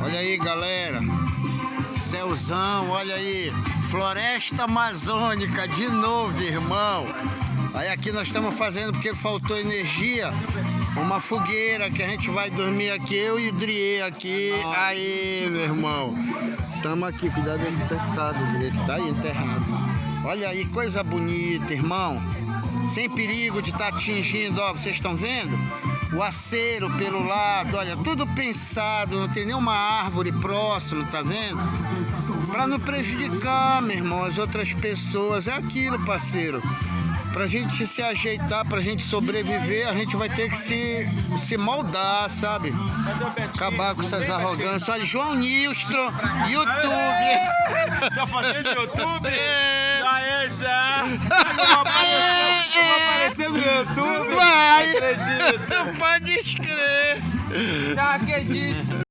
Olha aí, galera. Céuzão, olha aí. Floresta Amazônica de novo, irmão. Aí aqui nós estamos fazendo porque faltou energia. Uma fogueira que a gente vai dormir aqui, eu e o Drie aqui. Aí, meu irmão. Estamos aqui, cuidado dele testado, ele tá aí enterrado. Olha aí, coisa bonita, irmão. Sem perigo de estar atingindo, ó, vocês estão vendo? O acero pelo lado, olha, tudo pensado, não tem nenhuma árvore próxima, tá vendo? Para não prejudicar, meu irmão, as outras pessoas. É aquilo, parceiro. Pra gente se ajeitar, pra gente sobreviver, a gente vai ter que se moldar, sabe? Acabar com essas arrogâncias. Olha, João Nilstro, YouTube. Tá fazendo YouTube? É. Já é, já. Eu vou aparecer no YouTube. Vai. Não acredito. Não pode escrever. Não acredito.